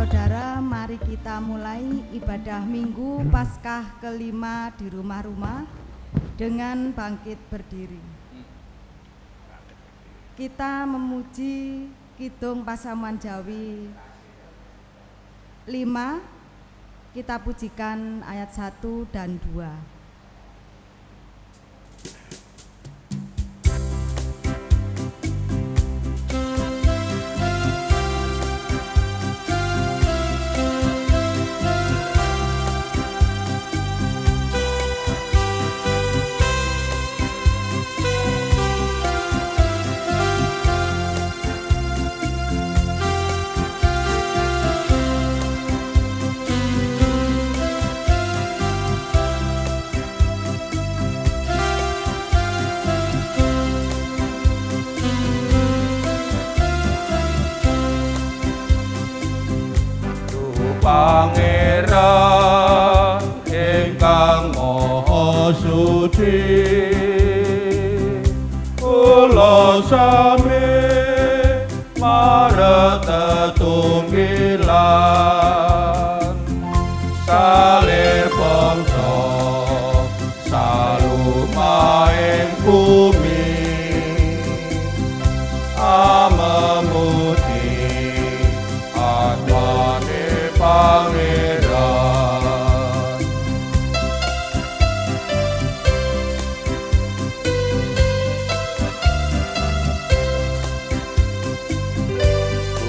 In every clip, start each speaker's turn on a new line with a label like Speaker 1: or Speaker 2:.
Speaker 1: Saudara, mari kita mulai ibadah Minggu Paskah kelima di rumah-rumah dengan bangkit berdiri. Kita memuji Kidung Pasamuan Jawi 5, kita pujikan ayat 1 dan 2.
Speaker 2: Pangeran ingkang maha suci, kula sami marang tetunggilan, salir bangsa salumahing bumi, memuji atmane Pangeran.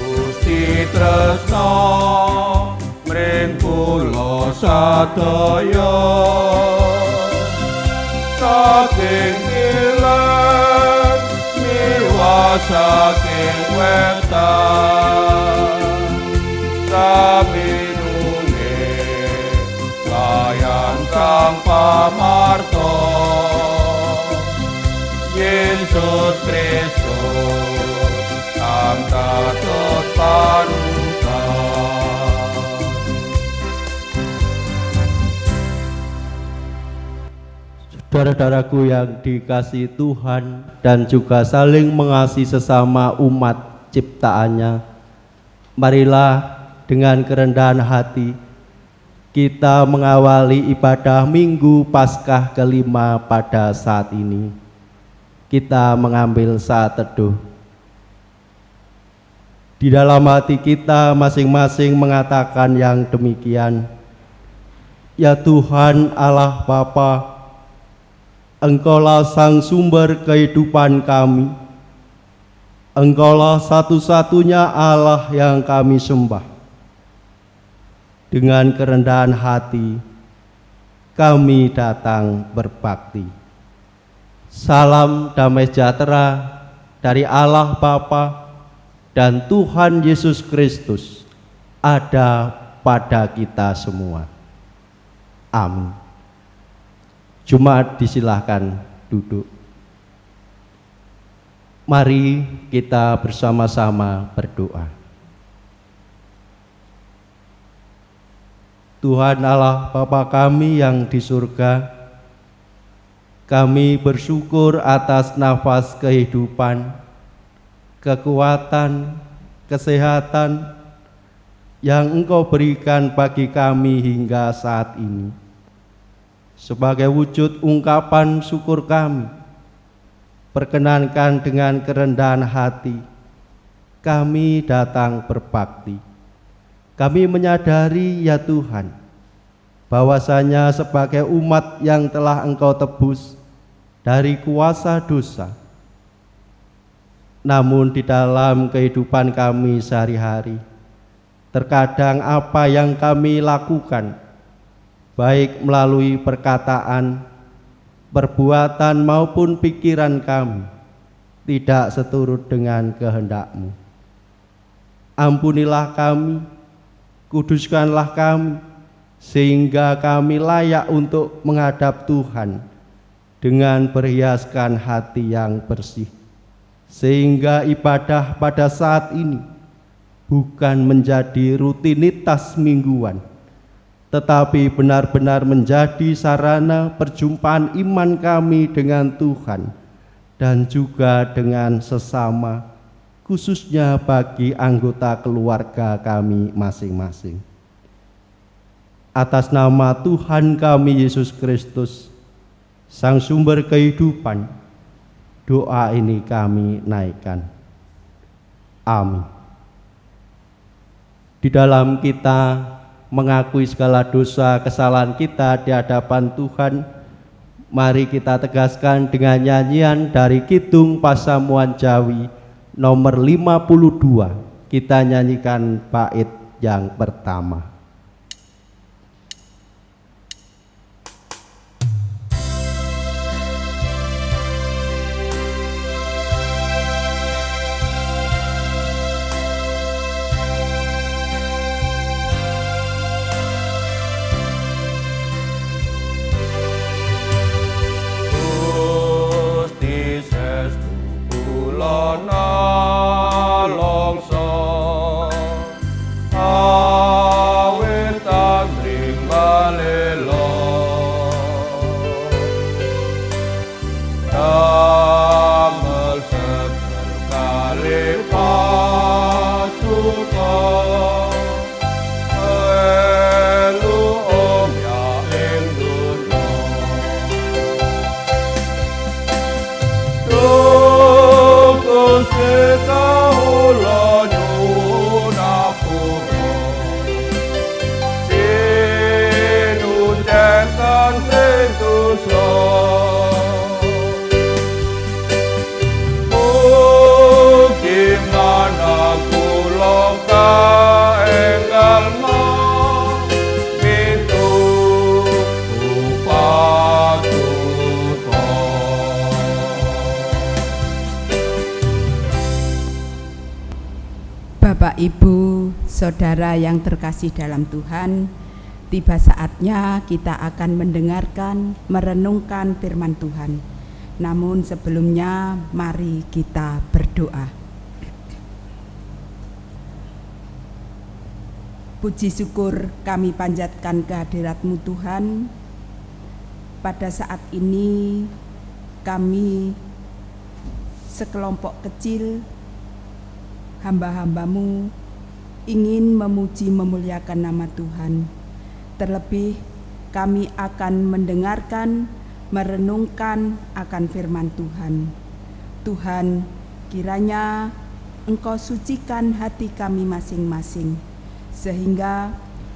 Speaker 2: Gusti tresna mring kula sadaya, saking kileng miwah saking wetan, sabinune layan Sang Pamarto, Yesus Kristus Sang Katut panutan.
Speaker 3: Saudara-saudaraku yang dikasihi Tuhan dan juga saling mengasihi sesama umat ciptaannya, marilah dengan kerendahan hati kita mengawali ibadah Minggu Paskah kelima pada saat ini. Kita mengambil saat teduh. Di dalam hati kita masing-masing mengatakan yang demikian. Ya Tuhan Allah Bapa, Engkaulah sang sumber kehidupan kami. Engkaulah satu-satunya Allah yang kami sembah. Dengan kerendahan hati, kami datang berbakti. Salam damai sejahtera dari Allah Bapa dan Tuhan Yesus Kristus ada pada kita semua. Amin. Jemaat disilahkan duduk. Mari kita bersama-sama berdoa. Tuhan Allah Bapa kami yang di surga, kami bersyukur atas nafas kehidupan, kekuatan, kesehatan yang Engkau berikan bagi kami hingga saat ini. Sebagai wujud ungkapan syukur kami, perkenankan dengan kerendahan hati, kami datang berbakti. Kami menyadari ya Tuhan, bahwasanya sebagai umat yang telah Engkau tebus dari kuasa dosa, namun di dalam kehidupan kami sehari-hari, terkadang apa yang kami lakukan, baik melalui perkataan, perbuatan maupun pikiran kami, tidak seturut dengan kehendak-Mu. Ampunilah kami, kuduskanlah kami, sehingga kami layak untuk menghadap Tuhan dengan berhiaskan hati yang bersih, sehingga ibadah pada saat ini bukan menjadi rutinitas mingguan, tetapi benar-benar menjadi sarana perjumpaan iman kami dengan Tuhan dan juga dengan sesama, khususnya bagi anggota keluarga kami masing-masing. Atas nama Tuhan kami Yesus Kristus, Sang Sumber kehidupan, doa ini kami naikkan. Amin. Di dalam kita mengakui segala dosa kesalahan kita di hadapan Tuhan, mari kita tegaskan dengan nyanyian dari Kidung Pasamuan Jawi nomor 52. Kita nyanyikan bait yang pertama.
Speaker 4: Bapak, Ibu, Saudara yang terkasih dalam Tuhan, tiba saatnya kita akan mendengarkan, merenungkan firman Tuhan. Namun sebelumnya, mari kita berdoa. Puji syukur kami panjatkan kehadirat-Mu Tuhan. Pada saat ini kami sekelompok kecil hamba-hamba-Mu ingin memuji memuliakan nama Tuhan. Terlebih kami akan mendengarkan, merenungkan akan firman Tuhan. Tuhan, kiranya Engkau sucikan hati kami masing-masing, sehingga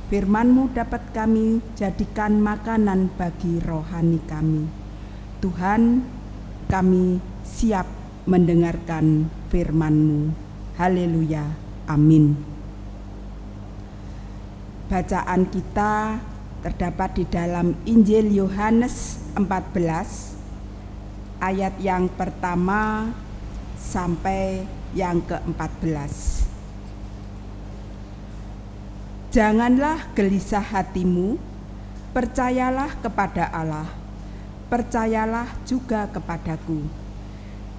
Speaker 4: firman-Mu dapat kami jadikan makanan bagi rohani kami. Tuhan, kami siap mendengarkan firman-Mu. Haleluya, amin. Bacaan kita terdapat di dalam Injil Yohanes 14 ayat yang pertama sampai yang ke-14. Janganlah gelisah hatimu, percayalah kepada Allah, percayalah juga kepadaku.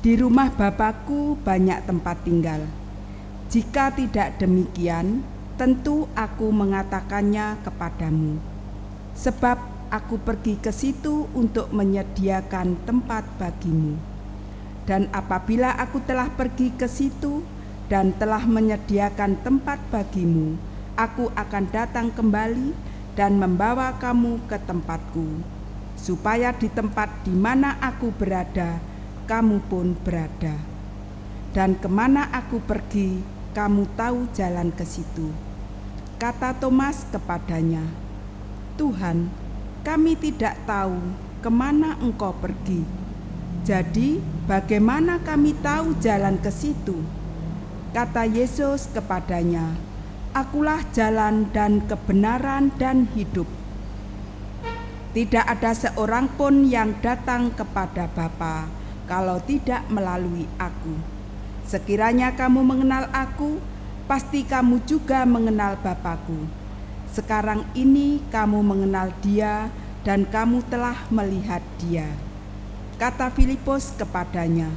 Speaker 4: Di rumah Bapa-Ku banyak tempat tinggal. Jika tidak demikian, tentu aku mengatakannya kepadamu. Sebab aku pergi ke situ untuk menyediakan tempat bagimu. Dan apabila aku telah pergi ke situ dan telah menyediakan tempat bagimu, aku akan datang kembali dan membawa kamu ke tempatku, supaya di tempat di mana aku berada, kamu pun berada. Dan kemana aku pergi, kamu tahu jalan ke situ. Kata Thomas kepadanya, Tuhan, kami tidak tahu kemana Engkau pergi. Jadi bagaimana kami tahu jalan ke situ? Kata Yesus kepadanya, Akulah jalan dan kebenaran dan hidup. Tidak ada seorang pun yang datang kepada Bapa kalau tidak melalui aku. Sekiranya kamu mengenal aku, pasti kamu juga mengenal Bapa-Ku. Sekarang ini kamu mengenal Dia dan kamu telah melihat Dia. Kata Filipus kepadanya,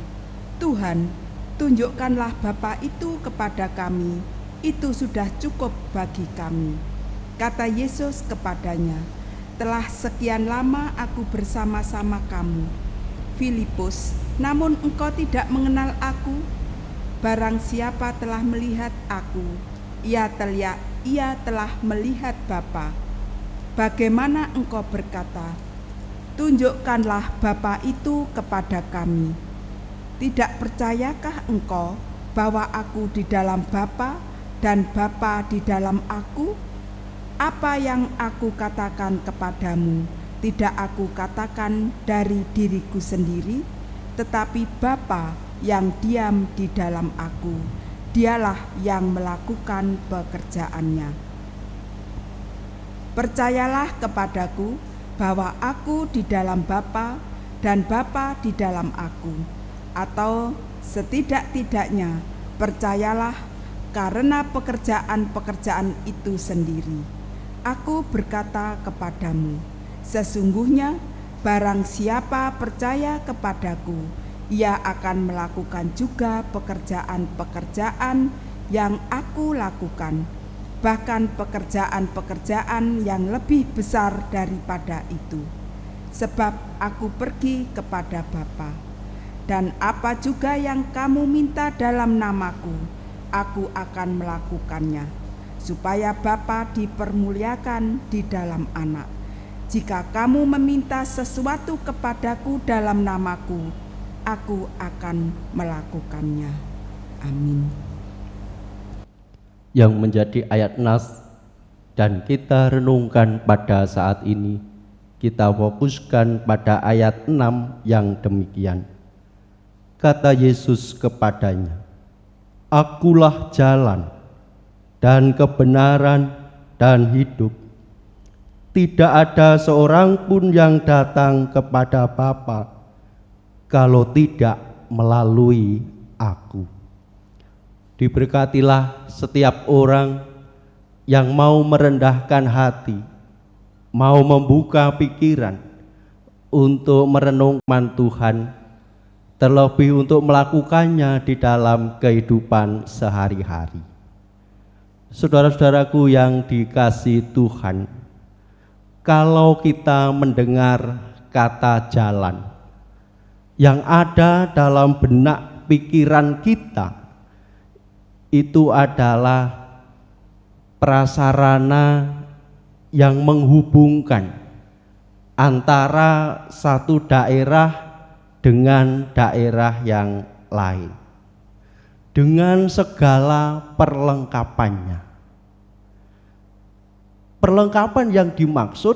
Speaker 4: Tuhan, tunjukkanlah Bapa itu kepada kami, itu sudah cukup bagi kami. Kata Yesus kepadanya, telah sekian lama aku bersama-sama kamu, Filipus, namun engkau tidak mengenal aku. Barang siapa telah melihat aku, ia telah melihat Bapa. Bagaimana engkau berkata, tunjukkanlah Bapa itu kepada kami? Tidak percayakah engkau bahwa aku di dalam Bapa dan Bapa di dalam aku? Apa yang aku katakan kepadamu, tidak aku katakan dari diriku sendiri, tetapi Bapa yang diam di dalam aku, dialah yang melakukan pekerjaannya. Percayalah kepadaku bahwa aku di dalam Bapa dan Bapa di dalam aku, atau setidak-tidaknya percayalah karena pekerjaan-pekerjaan itu sendiri. Aku berkata kepadamu, sesungguhnya barang siapa percaya kepadaku, ia akan melakukan juga pekerjaan-pekerjaan yang aku lakukan, bahkan pekerjaan-pekerjaan yang lebih besar daripada itu. Sebab aku pergi kepada Bapa, dan apa juga yang kamu minta dalam namaku, aku akan melakukannya, supaya Bapa dipermuliakan di dalam Anak. Jika kamu meminta sesuatu kepadaku dalam namaku, aku akan melakukannya. Amin.
Speaker 3: Yang menjadi ayat nas dan kita renungkan pada saat ini, kita fokuskan pada ayat 6 yang demikian. Kata Yesus kepadanya, "Akulah jalan dan kebenaran dan hidup. Tidak ada seorang pun yang datang kepada Bapa kalau tidak melalui aku." Diberkatilah setiap orang yang mau merendahkan hati, mau membuka pikiran untuk merenungkan Tuhan, terlebih untuk melakukannya di dalam kehidupan sehari-hari. Saudara-saudaraku yang dikasihi Tuhan, kalau kita mendengar kata jalan, yang ada dalam benak pikiran kita itu adalah prasarana yang menghubungkan antara satu daerah dengan daerah yang lain, dengan segala perlengkapannya. Perlengkapan yang dimaksud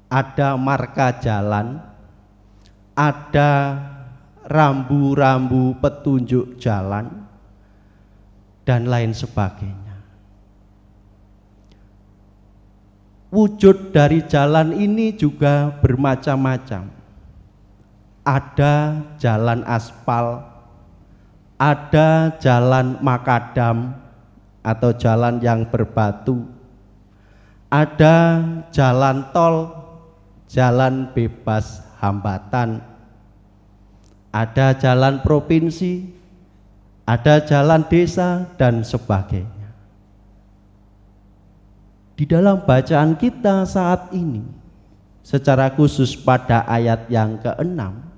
Speaker 3: ada marka jalan, ada rambu-rambu petunjuk jalan, dan lain sebagainya. Wujud dari jalan ini juga bermacam-macam. Ada jalan aspal, ada jalan makadam atau jalan yang berbatu, ada jalan tol, jalan bebas hambatan, ada jalan provinsi, ada jalan desa, dan sebagainya. Di dalam bacaan kita saat ini, secara khusus pada ayat yang ke-6,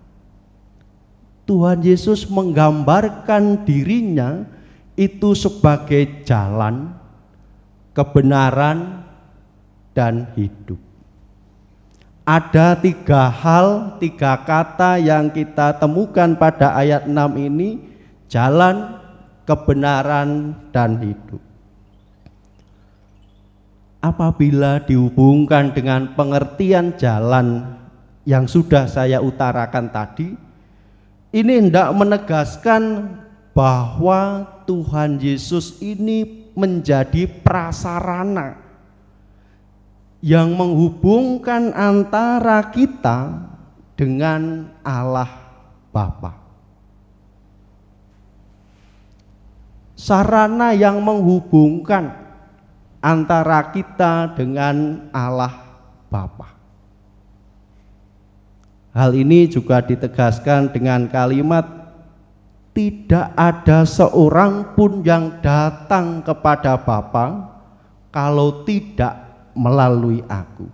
Speaker 3: Tuhan Yesus menggambarkan dirinya itu sebagai jalan, kebenaran, dan hidup. Ada 3 hal, 3 kata yang kita temukan pada ayat 6 ini: jalan, kebenaran, dan hidup. Apabila dihubungkan dengan pengertian jalan yang sudah saya utarakan tadi, ini hendak menegaskan bahwa Tuhan Yesus ini menjadi prasarana yang menghubungkan antara kita dengan Allah Bapa. Sarana yang menghubungkan antara kita dengan Allah Bapa. Hal ini juga ditegaskan dengan kalimat, tidak ada seorang pun yang datang kepada Bapa kalau tidak melalui aku.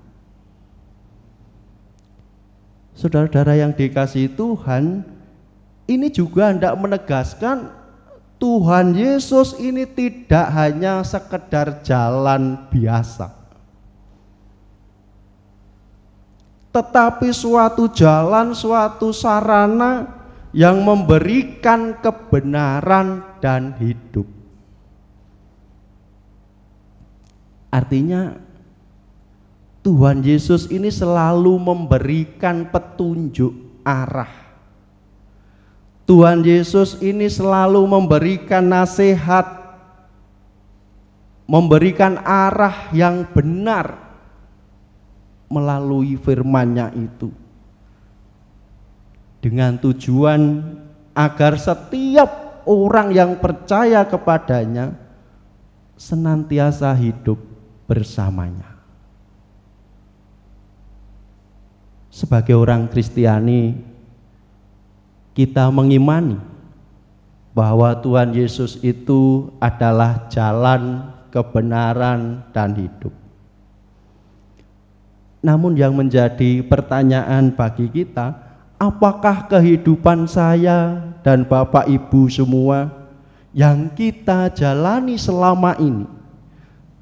Speaker 3: Saudara-saudara yang dikasihi Tuhan, ini juga hendak menegaskan Tuhan Yesus ini tidak hanya sekedar jalan biasa, tetapi suatu jalan, suatu sarana yang memberikan kebenaran dan hidup. Artinya Tuhan Yesus ini selalu memberikan petunjuk arah. Tuhan Yesus ini selalu memberikan nasihat, memberikan arah yang benar melalui firman-Nya itu, dengan tujuan agar setiap orang yang percaya kepadanya senantiasa hidup bersamanya. Sebagai orang Kristiani, kita mengimani bahwa Tuhan Yesus itu adalah jalan, kebenaran, dan hidup. Namun yang menjadi pertanyaan bagi kita, apakah kehidupan saya dan Bapak Ibu semua yang kita jalani selama ini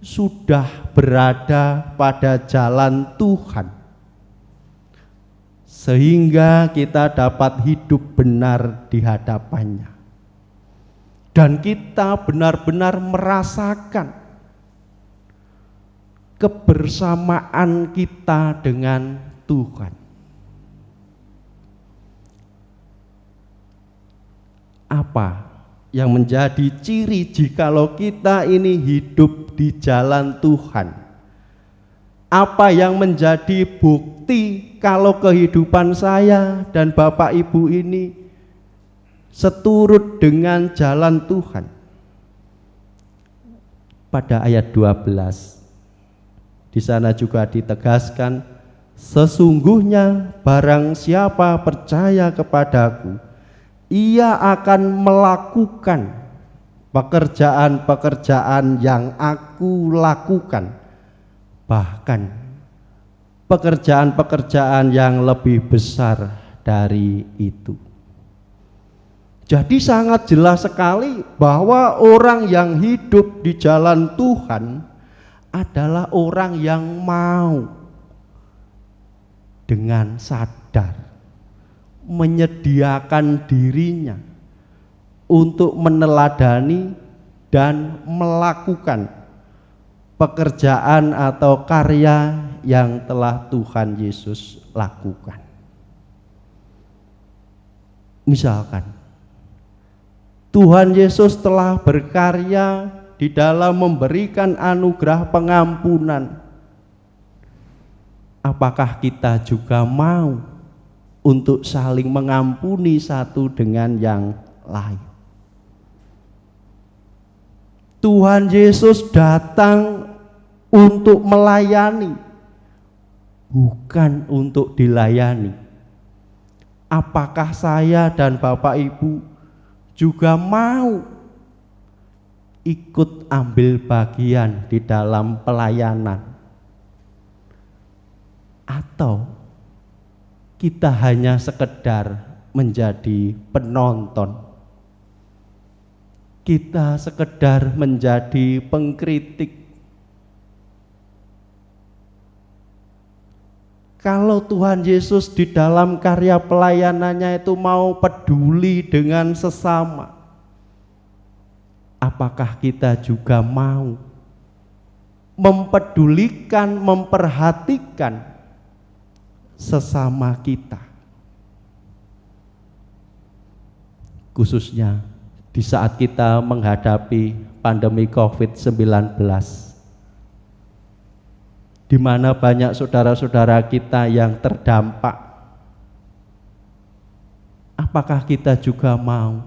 Speaker 3: sudah berada pada jalan Tuhan, sehingga kita dapat hidup benar di hadapannya, dan kita benar-benar merasakan kebersamaan kita dengan Tuhan. Apa yang menjadi ciri jikalau kita ini hidup di jalan Tuhan? Apa yang menjadi bukti kalau kehidupan saya dan Bapak Ibu ini seturut dengan jalan Tuhan? Pada ayat 12 di sana juga ditegaskan, sesungguhnya barang siapa percaya kepadaku, ia akan melakukan pekerjaan-pekerjaan yang aku lakukan, bahkan pekerjaan-pekerjaan yang lebih besar dari itu. Jadi sangat jelas sekali bahwa orang yang hidup di jalan Tuhan adalah orang yang mau dengan sadar menyediakan dirinya untuk meneladani dan melakukan pekerjaan atau karya yang telah Tuhan Yesus lakukan. Misalkan Tuhan Yesus telah berkarya di dalam memberikan anugerah pengampunan. Apakah kita juga mau untuk saling mengampuni satu dengan yang lain? Tuhan Yesus datang untuk melayani, bukan untuk dilayani. Apakah saya dan Bapak Ibu juga mau ikut ambil bagian di dalam pelayanan? Atau kita hanya sekedar menjadi penonton? Kita sekedar menjadi pengkritik? Kalau Tuhan Yesus di dalam karya pelayanannya itu mau peduli dengan sesama, apakah kita juga mau mempedulikan, memperhatikan sesama kita? Khususnya di saat kita menghadapi pandemi COVID-19, di mana banyak saudara-saudara kita yang terdampak. Apakah kita juga mau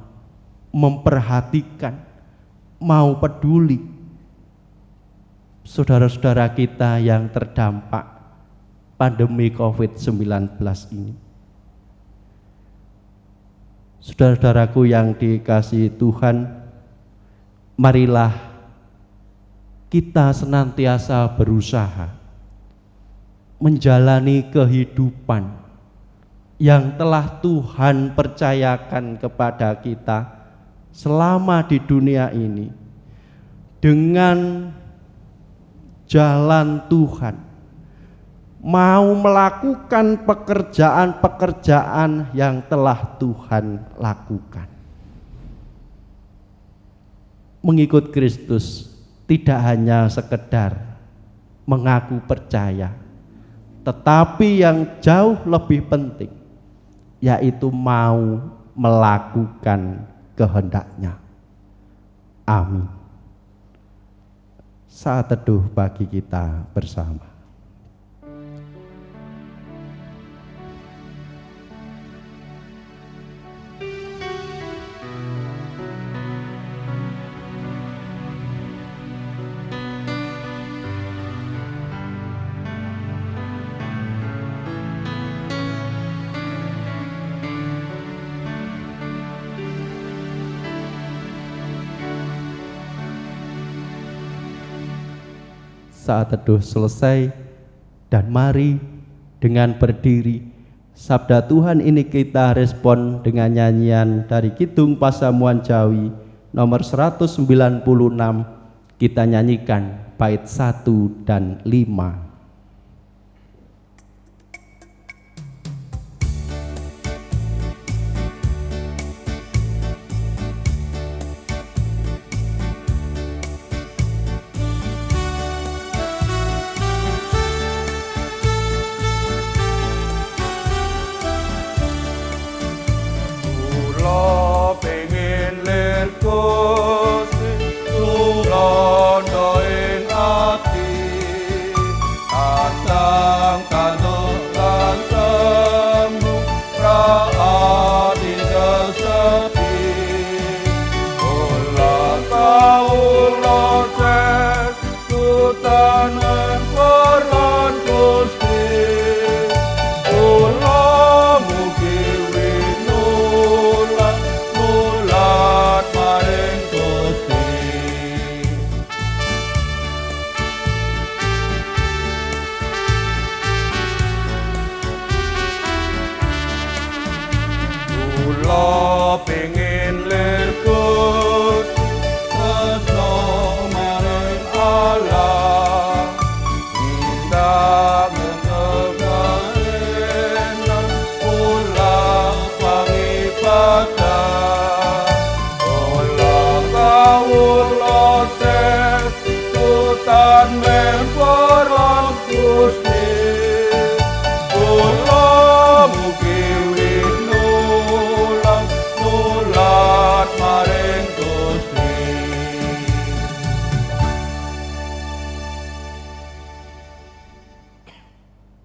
Speaker 3: memperhatikan, mau peduli saudara-saudara kita yang terdampak pandemi COVID-19 ini? Saudara-saudaraku yang dikasihi Tuhan, marilah kita senantiasa berusaha menjalani kehidupan yang telah Tuhan percayakan kepada kita selama di dunia ini dengan jalan Tuhan, mau melakukan pekerjaan-pekerjaan yang telah Tuhan lakukan. Mengikut Kristus tidak hanya sekedar mengaku percaya, tetapi yang jauh lebih penting yaitu mau melakukan kehendaknya. Amin. Saat teduh bagi kita bersama. Saat teduh selesai, dan mari dengan berdiri sabda Tuhan ini kita respon dengan nyanyian dari Kidung Pasamuan Jawi nomor 196. Kita nyanyikan bait 1 dan 5.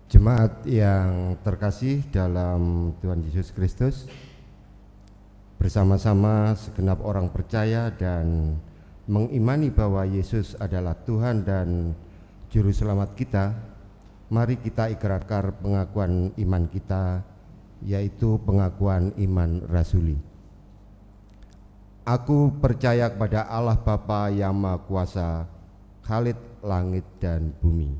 Speaker 5: Jemaat yang terkasih dalam Tuhan Yesus Kristus, bersama-sama segenap orang percaya dan mengimani bahwa Yesus adalah Tuhan dan Juru Selamat kita, mari kita ikrarkan pengakuan iman kita, yaitu pengakuan iman rasuli. Aku percaya kepada Allah Bapa yang Maha Kuasa, Khalid langit dan bumi,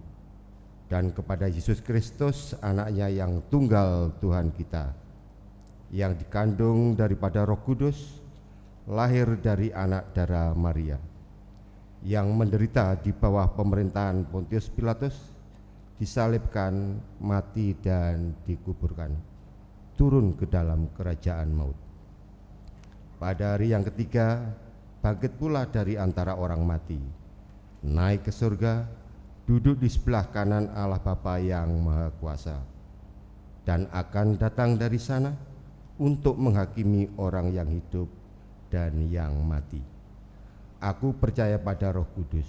Speaker 5: dan kepada Yesus Kristus, anaknya yang tunggal Tuhan kita, yang dikandung daripada Roh Kudus, lahir dari anak darah Maria, yang menderita di bawah pemerintahan Pontius Pilatus, disalibkan, mati dan dikuburkan, turun ke dalam kerajaan maut. Pada hari yang ketiga, bangkit pula dari antara orang mati, naik ke surga, duduk di sebelah kanan Allah Bapa yang Maha Kuasa, dan akan datang dari sana untuk menghakimi orang yang hidup dan yang mati. Aku percaya pada Roh Kudus,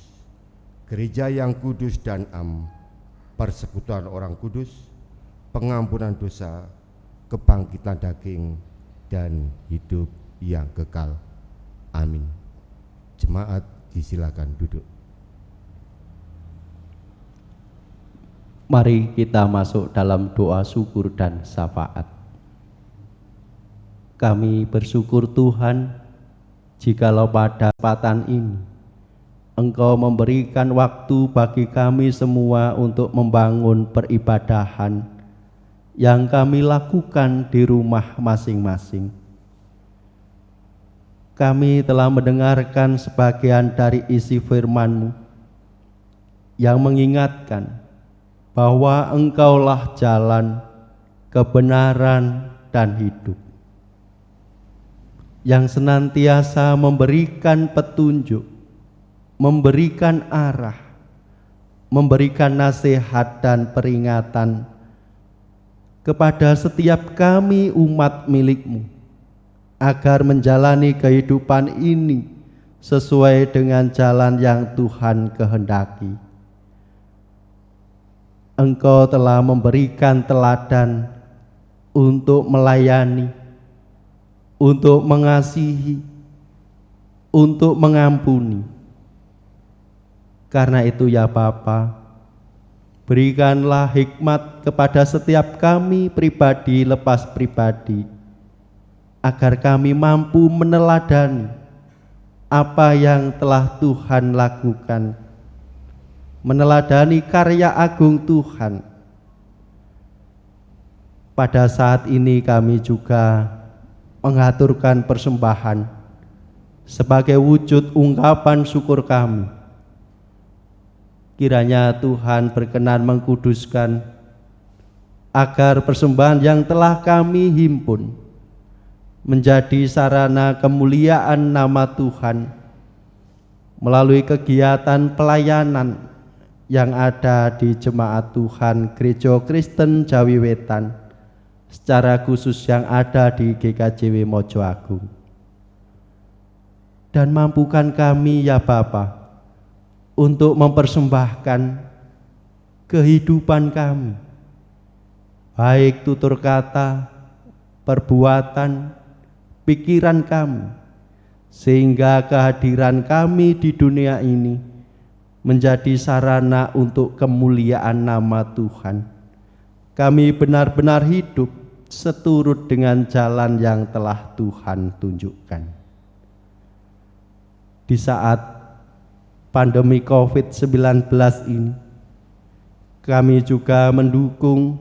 Speaker 5: gereja yang kudus dan am, persekutuan orang kudus, pengampunan dosa, kebangkitan daging, dan hidup yang kekal. Amin. Jemaat disilakan duduk.
Speaker 3: Mari kita masuk dalam doa syukur dan syafaat. Kami bersyukur Tuhan, jikalau pada kesempatan ini Engkau memberikan waktu bagi kami semua untuk membangun peribadahan yang kami lakukan di rumah masing-masing. Kami telah mendengarkan sebagian dari isi firman-Mu yang mengingatkan bahwa Engkaulah jalan, kebenaran, dan hidup, yang senantiasa memberikan petunjuk, memberikan arah, memberikan nasihat dan peringatan kepada setiap kami umat milik-Mu, agar menjalani kehidupan ini sesuai dengan jalan yang Tuhan kehendaki. Engkau telah memberikan teladan untuk melayani, untuk mengasihi, untuk mengampuni. Karena itu ya Bapa, berikanlah hikmat kepada setiap kami pribadi lepas pribadi, agar kami mampu meneladani apa yang telah Tuhan lakukan, meneladani karya agung Tuhan. Pada saat ini kami juga mengaturkan persembahan sebagai wujud ungkapan syukur kami. Kiranya Tuhan berkenan mengkuduskan agar persembahan yang telah kami himpun menjadi sarana kemuliaan nama Tuhan melalui kegiatan pelayanan yang ada di Jemaat Tuhan Gereja Kristen Jawi Wetan, secara khusus yang ada di GKJW Mojo Agung. Dan mampukan kami ya Bapa untuk mempersembahkan kehidupan kami, baik tutur kata, perbuatan, pikiran kami, sehingga kehadiran kami di dunia ini menjadi sarana untuk kemuliaan nama Tuhan. Kami benar-benar hidup seturut dengan jalan yang telah Tuhan tunjukkan. Di saat pandemi COVID-19 ini, kami juga mendukung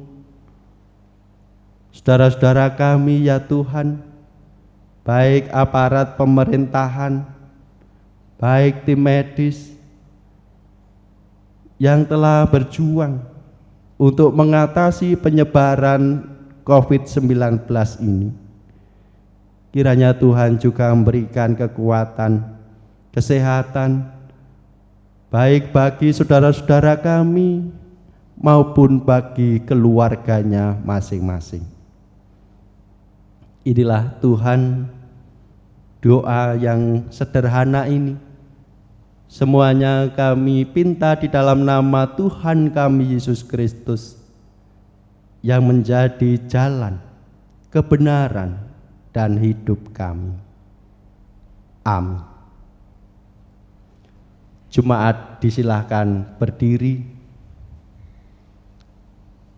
Speaker 3: saudara-saudara kami ya Tuhan, baik aparat pemerintahan, baik tim medis yang telah berjuang untuk mengatasi penyebaran COVID-19 ini. Kiranya Tuhan juga memberikan kekuatan, kesehatan, baik bagi saudara-saudara kami maupun bagi keluarganya masing-masing. Inilah Tuhan, doa yang sederhana ini semuanya kami pinta di dalam nama Tuhan kami Yesus Kristus, yang menjadi jalan, kebenaran, dan hidup kami. Amin. Jemaat disilahkan berdiri.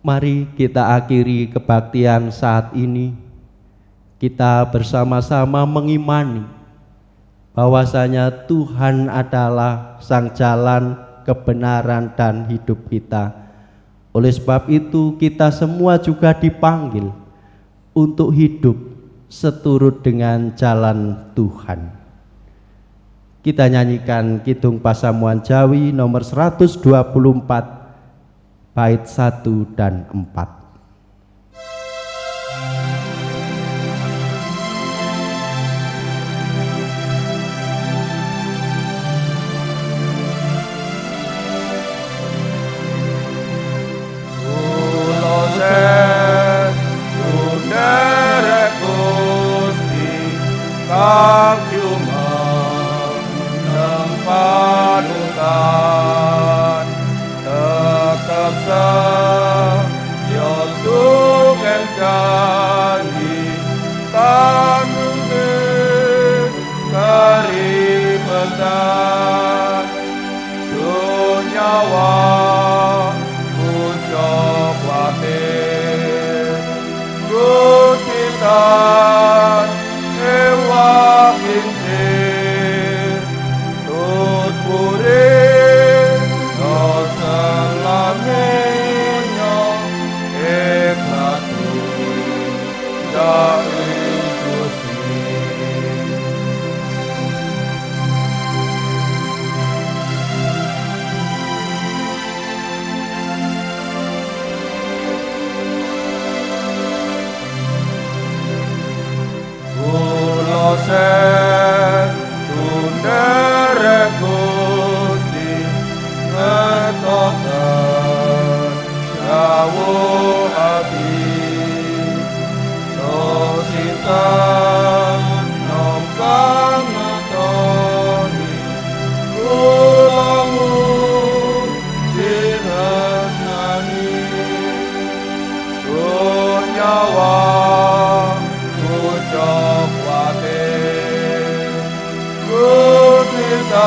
Speaker 3: Mari kita akhiri kebaktian saat ini. Kita bersama-sama mengimani bahwasanya Tuhan adalah sang jalan, kebenaran, dan hidup kita. Oleh sebab itu kita semua juga dipanggil untuk hidup seturut dengan jalan Tuhan. Kita nyanyikan Kidung Pasamuan Jawi nomor 124 bait 1 dan 4.
Speaker 2: Not ngetoken rawuh ati sinten nombang ngetoni kulamu dirasani nyawa ucap wate kutitan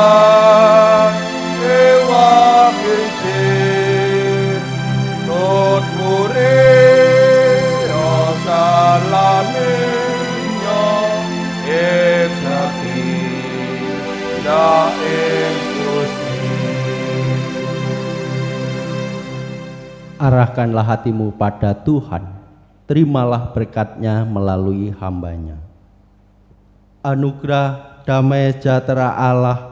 Speaker 2: dewa kecil tut muri salaminyo eksakti daeng Gusti.
Speaker 3: Arahkanlah hatimu pada Tuhan, terimalah berkat-Nya melalui hamba-Nya. Anugerah damai sejahtera Allah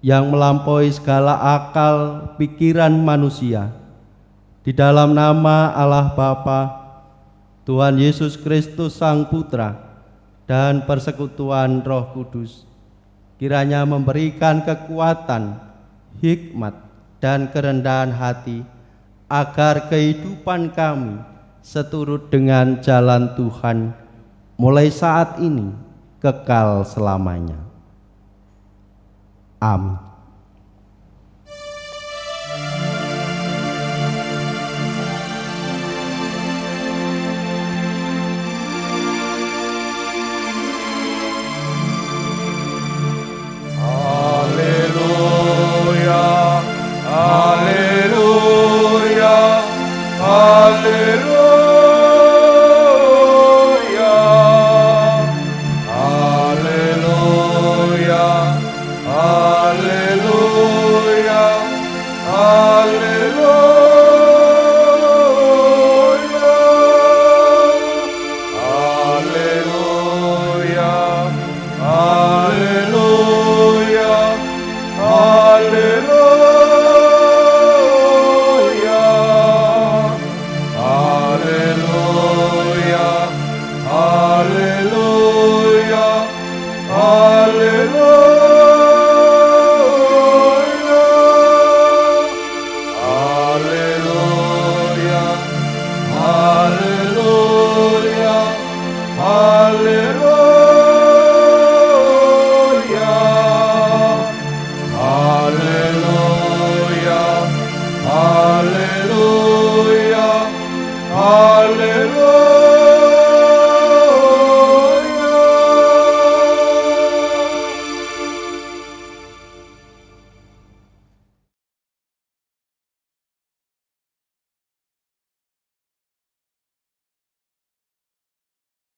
Speaker 3: yang melampaui segala akal pikiran manusia, di dalam nama Allah Bapa, Tuhan Yesus Kristus Sang Putra, dan persekutuan Roh Kudus, kiranya memberikan kekuatan, hikmat, dan kerendahan hati, agar kehidupan kami seturut dengan jalan Tuhan, mulai saat ini kekal selamanya. Amin.
Speaker 2: Haleluya, haleluya, haleluya, haleluya, haleluya, haleluya.